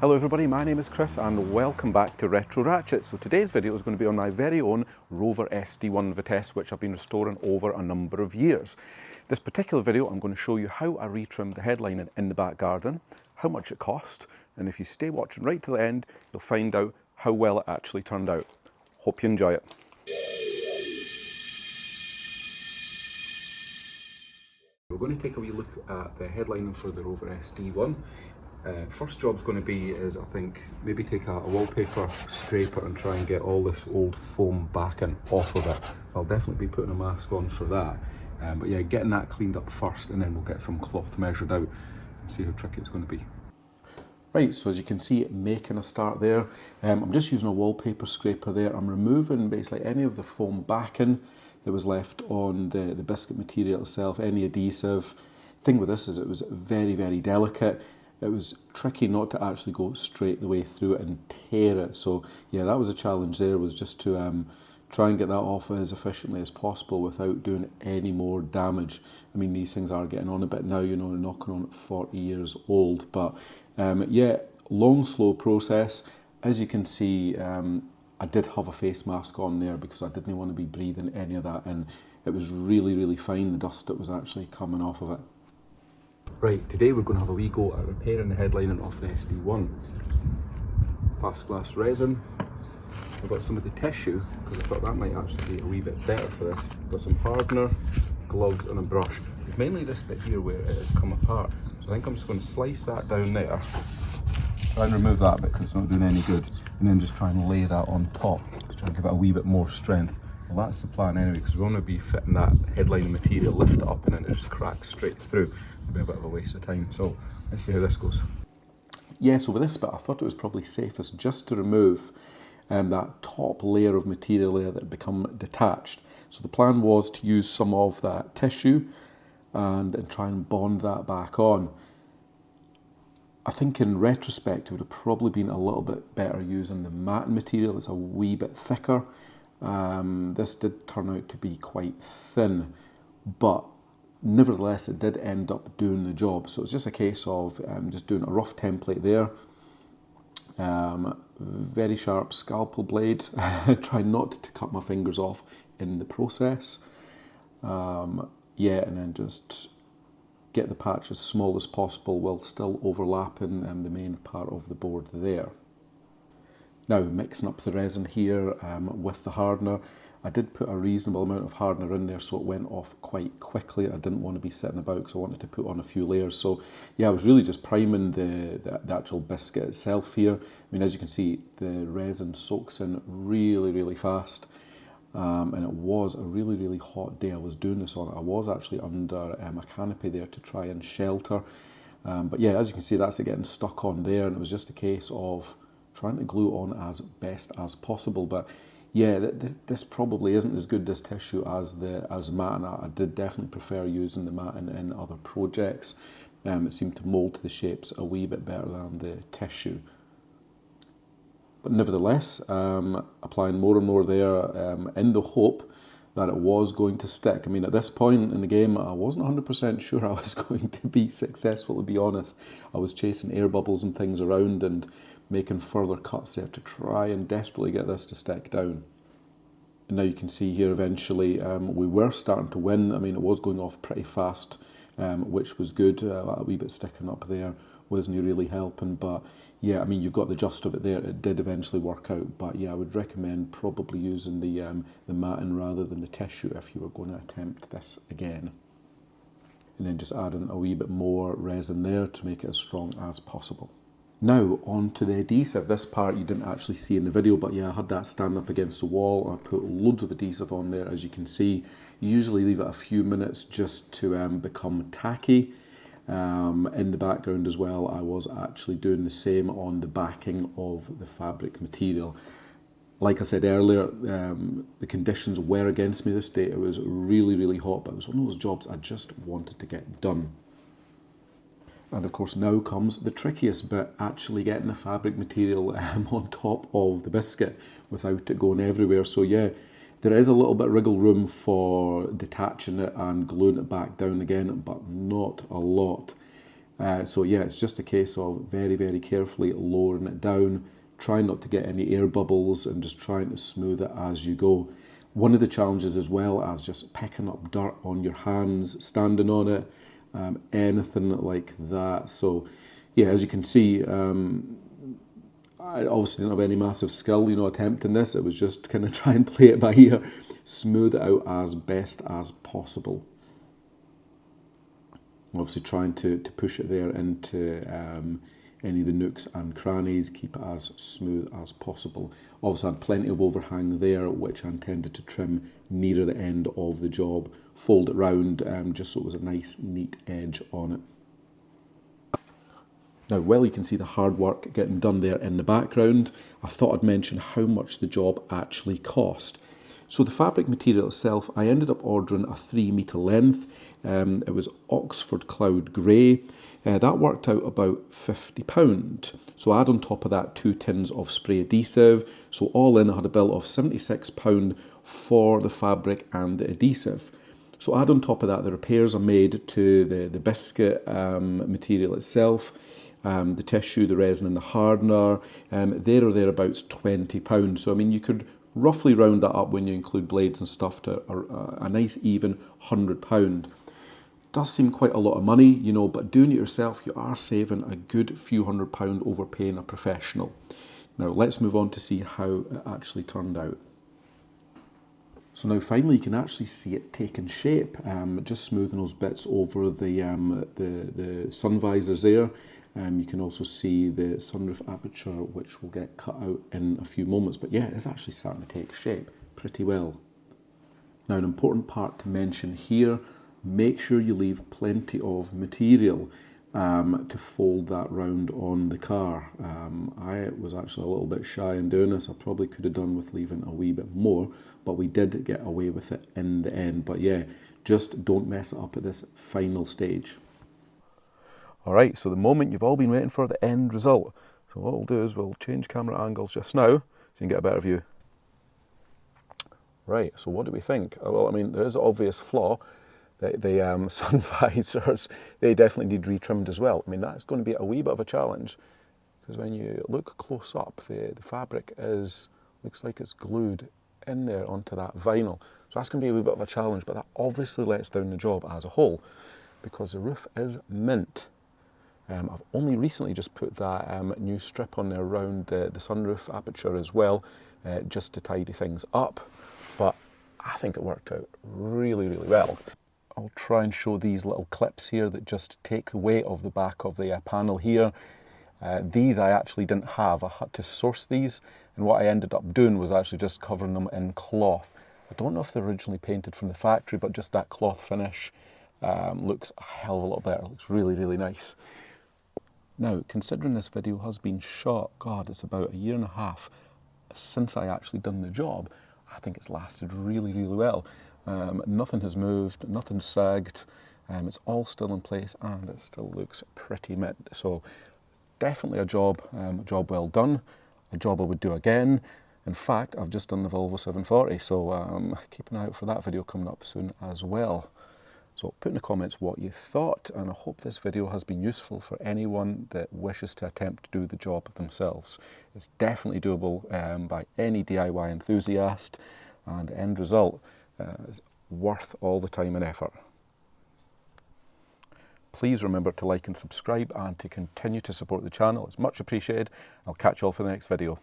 Hello everybody, my name is Chris and welcome back to Retro Ratchet. So today's video is going to be on my very own Rover Sd1 Vitesse, which I've been restoring over a number of years. This particular video I'm going to show you how I retrimmed the headlining in the back garden, how much it cost, and if you stay watching right to the end, you'll find out how well it actually turned out. Hope you enjoy it. We're going to take a wee look at the headlining for the Rover Sd1. First job's going to be I think maybe take a wallpaper scraper and try and get all this old foam backing off of it. I'll definitely be putting a mask on for that. But yeah, getting that cleaned up first and then we'll get some cloth measured out and see how tricky it's going to be. Right, so as you can see, making a start there. I'm just using a wallpaper scraper there. I'm removing basically any of the foam backing that was left on the biscuit material itself, any adhesive. Thing with this is it was very, very delicate. It was tricky not to actually go straight the way through it and tear it. So yeah, that was a challenge there, was just to try and get that off as efficiently as possible without doing any more damage. I mean, these things are getting on a bit now, you know, knocking on at 40 years old. But yeah, long, slow process. As you can see, I did have a face mask on there because I didn't want to be breathing any of that in. It was really, really fine, the dust that was actually coming off of it. Right, today we're going to have a wee go at repairing the headlining off the SD1. Fast glass resin. I've got some of the tissue because I thought that might actually be a wee bit better for this. Got some hardener, gloves and a brush. It's mainly this bit here where it has come apart. So I think I'm just going to slice that down there. Try and remove that bit because it's not doing any good. And then just try and lay that on top to try and give it a wee bit more strength. Well, that's the plan anyway, because we're going to be fitting that headlining material, lift it up and then it just cracks straight through. It'll be a bit of a waste of time. So let's see how this goes. Yeah, so with this bit, I thought it was probably safest just to remove that top layer of material there that had become detached. So the plan was to use some of that tissue and try and bond that back on. I think in retrospect, it would have probably been a little bit better using the matte material. It's a wee bit thicker. This did turn out to be quite thin, but nevertheless it did end up doing the job. So it's just a case of just doing a rough template there. Very sharp scalpel blade. Try not to cut my fingers off in the process. Yeah, and then just get the patch as small as possible while still overlapping the main part of the board there. Now, mixing up the resin here with the hardener. I did put a reasonable amount of hardener in there so it went off quite quickly. I didn't want to be sitting about because I wanted to put on a few layers. So yeah, I was really just priming the actual biscuit itself here. I mean, as you can see, the resin soaks in really, really fast. And it was a really, really hot day I was doing this on. I was actually under a canopy there to try and shelter. But yeah, as you can see, that's it getting stuck on there. And it was just a case of trying to glue on as best as possible. But yeah, this probably isn't as good, this tissue, as matte, and I did definitely prefer using the matte in other projects. It seemed to mould the shapes a wee bit better than the tissue. But nevertheless, applying more and more there in the hope that it was going to stick. I mean, at this point in the game, I wasn't 100% sure I was going to be successful, to be honest. I was chasing air bubbles and things around and making further cuts there to try and desperately get this to stick down. And now you can see here eventually we were starting to win. I mean, it was going off pretty fast, which was good. A wee bit sticking up there wasn't really helping, but yeah, I mean, you've got the gist of it there. It did eventually work out, but yeah, I would recommend probably using the matting rather than the tissue if you were going to attempt this again. And then just adding a wee bit more resin there to make it as strong as possible. Now on to the adhesive. This part you didn't actually see in the video, but yeah, I had that stand up against the wall. I put loads of adhesive on there, as you can see. You usually leave it a few minutes just to become tacky. In the background as well, I was actually doing the same on the backing of the fabric material. Like I said earlier, the conditions were against me this day. It was really, really hot, but it was one of those jobs I just wanted to get done. And of course now comes the trickiest bit, actually getting the fabric material on top of the biscuit without it going everywhere. So yeah, there is a little bit of wriggle room for detaching it and gluing it back down again, but not a lot. So yeah, it's just a case of very, very carefully lowering it down, trying not to get any air bubbles and just trying to smooth it as you go. One of the challenges as well as just picking up dirt on your hands, standing on it, anything like that. So yeah, as you can see, I obviously didn't have any massive skill, attempting this. It was just kind of try and play it by ear, smooth it out as best as possible. Obviously trying to push it there into any of the nooks and crannies, keep it as smooth as possible. Obviously I had plenty of overhang there, which I intended to trim nearer the end of the job, fold it round just so it was a nice neat edge on it. Now, while you can see the hard work getting done there in the background, I thought I'd mention how much the job actually cost. So the fabric material itself, I ended up ordering a 3 metre length. It was Oxford Cloud Grey. That worked out about £50. So add on top of that 2 tins of spray adhesive. So all in, I had a bill of £76 for the fabric and the adhesive. So add on top of that, the repairs are made to the biscuit material itself. The tissue, the resin and the hardener, there or thereabouts £20. So I mean, you could roughly round that up when you include blades and stuff to a nice even £100. Does seem quite a lot of money, but doing it yourself, you are saving a good few £100 over paying a professional. Now let's move on to see how it actually turned out. So now finally you can actually see it taking shape, just smoothing those bits over the sun visors there. You can also see the sunroof aperture, which will get cut out in a few moments. But yeah, it's actually starting to take shape pretty well. Now, an important part to mention here, make sure you leave plenty of material to fold that round on the car. I was actually a little bit shy in doing this. I probably could have done with leaving a wee bit more, but we did get away with it in the end. But yeah, just don't mess it up at this final stage. Alright, so the moment you've all been waiting for, the end result. So what we'll do is we'll change camera angles just now so you can get a better view. Right, so what do we think? Well, I mean, there is an obvious flaw. The sun visors, they definitely need retrimmed as well. I mean, that's going to be a wee bit of a challenge because when you look close up, the fabric looks like it's glued in there onto that vinyl. So that's going to be a wee bit of a challenge, but that obviously lets down the job as a whole because the roof is mint. I've only recently just put that new strip on there around the sunroof aperture as well, just to tidy things up, but I think it worked out really, really well. I'll try and show these little clips here that just take the weight of the back of the panel here. These I actually didn't have, I had to source these, and what I ended up doing was actually just covering them in cloth. I don't know if they're originally painted from the factory, but just that cloth finish looks a hell of a lot better, it looks really, really nice. Now, considering this video has been shot, God, it's about 1.5 years since I actually done the job, I think it's lasted really, really well. Nothing has moved, nothing's sagged, it's all still in place and it still looks pretty mint. So definitely a job well done, a job I would do again. In fact, I've just done the Volvo 740, so keep an eye out for that video coming up soon as well. So put in the comments what you thought, and I hope this video has been useful for anyone that wishes to attempt to do the job themselves. It's definitely doable by any DIY enthusiast, and the end result is worth all the time and effort. Please remember to like and subscribe and to continue to support the channel. It's much appreciated. I'll catch you all for the next video.